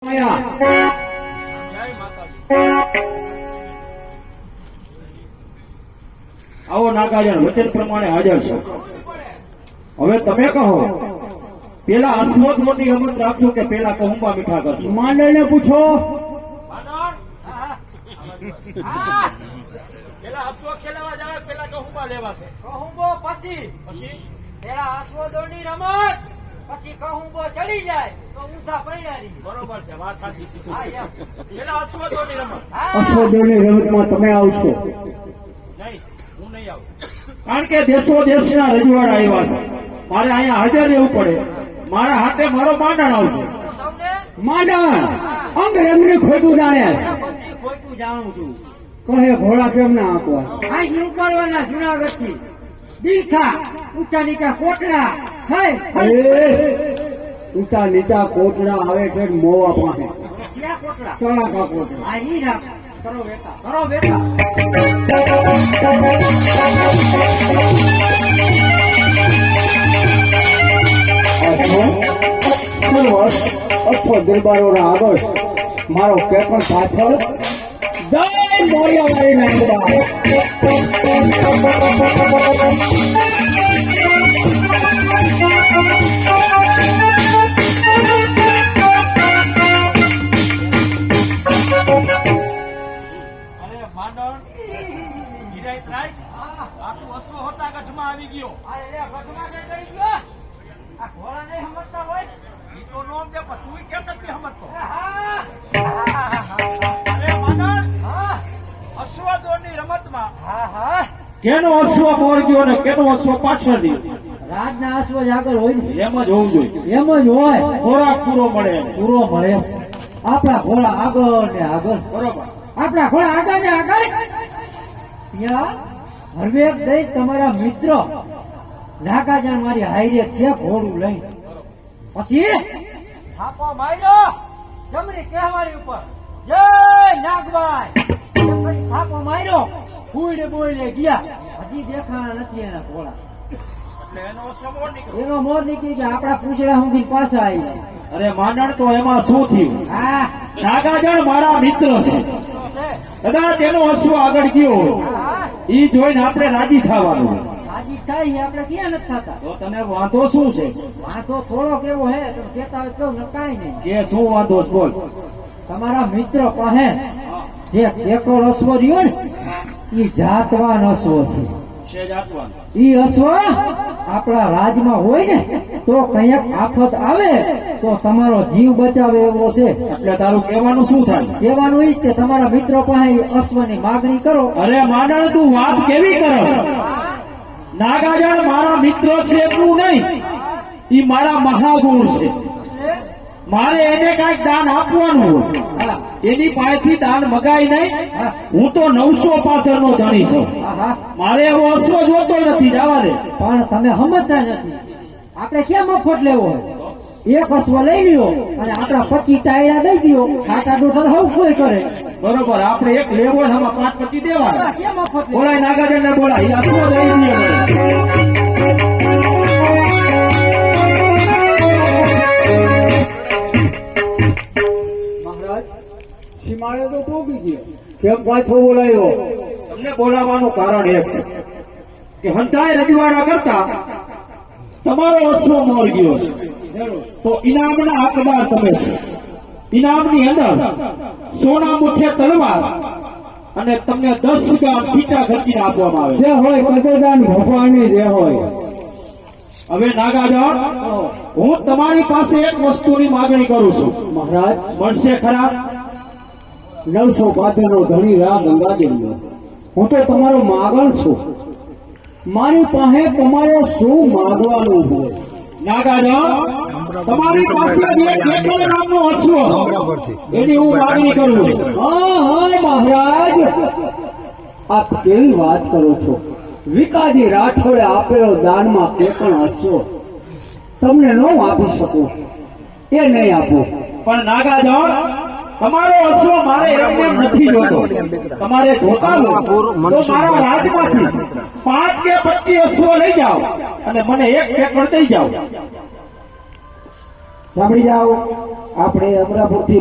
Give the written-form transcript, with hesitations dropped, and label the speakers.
Speaker 1: આવો નાગાજણ વચન પ્રમાણે હાજર છે. હવે તમે કહો, પેલા અશ્વત મોટી રમત રાખશો કે પેલા કહુંબા મીઠા કરશો? માંડળ ને પૂછો.
Speaker 2: પેલા અશ્વ ખેલાવા જાવ, પેલા કહુંબા લેવા છે.
Speaker 3: કહુંબો પછી
Speaker 2: પછી
Speaker 3: પેલા અશ્વદોની રમત, પછી કહુંબો ચડી જાય તો ઊંધા પૈડારી.
Speaker 2: બરોબર છે, વાત સાચી છે.
Speaker 3: હા, એમ.
Speaker 2: પેલા અશ્વદોની રમત.
Speaker 3: હા.
Speaker 1: અશ્વદોની રમતમાં તમે આવશો?
Speaker 2: નહીં, હું નહીં આવું.
Speaker 1: કારણ કે દેશો દેશના રજવાડા આવ્યા છે, મારે અહીંયા હાજર રહેવું પડે. મારા હાથે મારો માંડણ આવશે.
Speaker 3: સૌને
Speaker 1: માંડણ અંગ રંગને ખોટું જાણે છે.
Speaker 3: બધી ખોટું જાણું છું.
Speaker 1: કહે ઘોડા કેમ ના આપવા?
Speaker 3: આ શું કરવાના જુનાગઢ થી દીર્ઘા ઊંચા નીચા કોટડા ખાય
Speaker 1: ઊંચા નીચા કોટડા આવે છે મોવા પાસે.
Speaker 3: ક્યાં કોટડા?
Speaker 1: ચણાકા કોટડા.
Speaker 3: આ ઈ રાખ. કરો બેટા, કરો બેટા.
Speaker 1: અશ્વ દરબારો આગળ મારો પેપર પાછળ જય મોરિયાવાળી નાંદડા.
Speaker 2: અરે માંડણ, હિરાયત રાય, આખું અશ્વ હોતા ગઢમાં આવી ગયો.
Speaker 3: આ રે ભગવાન ને કરી ગયો. આ ઘોડા નહીં સમજતા હોય.
Speaker 2: ઈ તો નોમ છે, પણ તું કેમ નથી સમજતો?
Speaker 3: હા.
Speaker 2: અરે માંડણ,
Speaker 3: હા.
Speaker 2: અશ્વદોની રમતમાં
Speaker 3: હા, હા.
Speaker 1: કેનો અશ્વ મોર ગયો ને કેનો અશ્વ પાછળ ગયો?
Speaker 3: રાજના અશ્વ જ આગળ હોય ને.
Speaker 1: એમ જ હોવું જોઈએ.
Speaker 3: એમ જ હોય.
Speaker 1: ખોરાક પૂરો મળે.
Speaker 3: પૂરો મળે. આપણા ઘોડા આગળ ને આગળ.
Speaker 1: બરોબર.
Speaker 3: આપણા ઘોડા આગળ ને આગળ. ત્યાં હરવેક દઈ તમારા મિત્ર નાગાજાન મારી હાઈરે છે ઘોડું લઈ. પછી થાપો માર્યો જમણી કહેવારી ઉપર, જય નાગભાઈ. એમ કરી થાપો માર્યો, ફૂડે બોલે ગયા. હજી દેખાણા નથી એના ઘોડા.
Speaker 2: એટલે એનો અશ્વ મોર નીકળ્યો.
Speaker 3: એનો મોર નીકળી ગયા. આપણા પૂછડા સુધી પાછા આવી.
Speaker 1: અરે માંડણ, તો એમાં શું થયું?
Speaker 3: હા.
Speaker 1: નાગાજણ મારા મિત્ર છે. કદાચ એનો અશ્વ આગળ ગયો હોય,
Speaker 3: હા.
Speaker 1: ઈ જોઈને આપણે રાજી થવાનું.
Speaker 3: રાજી થાય આપણે ક્યાં નથી થતા.
Speaker 1: તો તને વાંધો શું છે?
Speaker 3: વાંધો થોડો કેવો હે તો કેતા હોય તો કાંઈ નહીં.
Speaker 1: કે શું વાંધો છે? બોલ.
Speaker 3: તમારા મિત્ર પાસે જે એકર અશ્વ રહ્યો ને એ જાતવાન અશ્વ છે.
Speaker 1: છે જાતવાન.
Speaker 3: ઈ અશ્વ આપણા રાજમાં હોય ને તો કંઈક આફત આવે તો તમારો જીવ બચાવે એવો છે.
Speaker 1: એટલે તારું કહેવાનું શું થાય?
Speaker 3: કહેવાનું ઈ જ કે તમારા મિત્રો પાસે અશ્વની માગણી કરો.
Speaker 1: અરે માંડણ, તું વાત કેવી કરે? નાગાજણ મારા મિત્ર છે એટલું નહીં, ઈ મારા મહાગુણ છે. મારે એને કાંઈક દાન આપવાનું હોય.
Speaker 3: હા,
Speaker 1: એની પાસેથી દાન મગાય નહીં.
Speaker 3: હા,
Speaker 1: હું તો 900 પાથરનો ધણી છું.
Speaker 3: હા, હા.
Speaker 1: મારે એવો અશ્વ જોતો નથી. જવા દે.
Speaker 3: પણ તમે સમજતા નથી. આપણે ક્યાં મફત લેવો હોય? એક અશ્વ લઈ લ્યો અને આપણા 25 ટાયરા દઈ દો. ખાટા ડોઠા હવ કોઈ કરે.
Speaker 1: બરોબર. આપણે એક લેવો ને આમાં 5-25 દેવા.
Speaker 3: ક્યાં મફત લેવો?
Speaker 1: બોલાય નાગાજણ ને બોલાય. ઈ અશ્વ દઈ દે મને. મહારાજ, સીમાડે તો પોગી ગયો. કેમ પાછો બોલાયો? તમને બોલાવવાનું કારણ એક છે કે હંધાય રજવાડા કરતા તમારો અશ્વ મોર ગયો છે, તો ઇનામના હકદાર તમે છો. ઇનામની અંદર સોના મુઠે તલવાર અને તમને 10 ગામ પીચા ખર્ચીને આપવામાં આવે. જે હોય કદરદાન ભગવાનની જે હોય. હવે નાગાજણ, હું તમારી પાસે એક વસ્તુની માગણી કરું છું. મહારાજ, મળશે ખરા? 900 પાથરનો ધણી રા ગંગાદેવીનો. હું તો તમારો માગણ છું. મારી પાસે તમારે શું માગવાનું હોય? નાગાજણ, તમારી પાસે એક એકલ નામનો અશ્વ, એની હું માગણી કરું છું. હા, હા મહારાજ, આપ કેવી વાત કરો છો? વિકાજી રાઠોડે આપેલો દાનમાં તે પણ અશ્વ તમને ન આપી શકું. એ નહીં આપું. પણ નાગાજણ, તમારો અશ્વ મારે એમને નથી જોતો. તમારે જોતા હોય તો મારા રાજમાંથી 5 કે 25 અશ્વ લઈ જાઓ અને મને એક એકડ દઈ જાઓ. સાંભળી જાઓ. આપણે અમરાપુરથી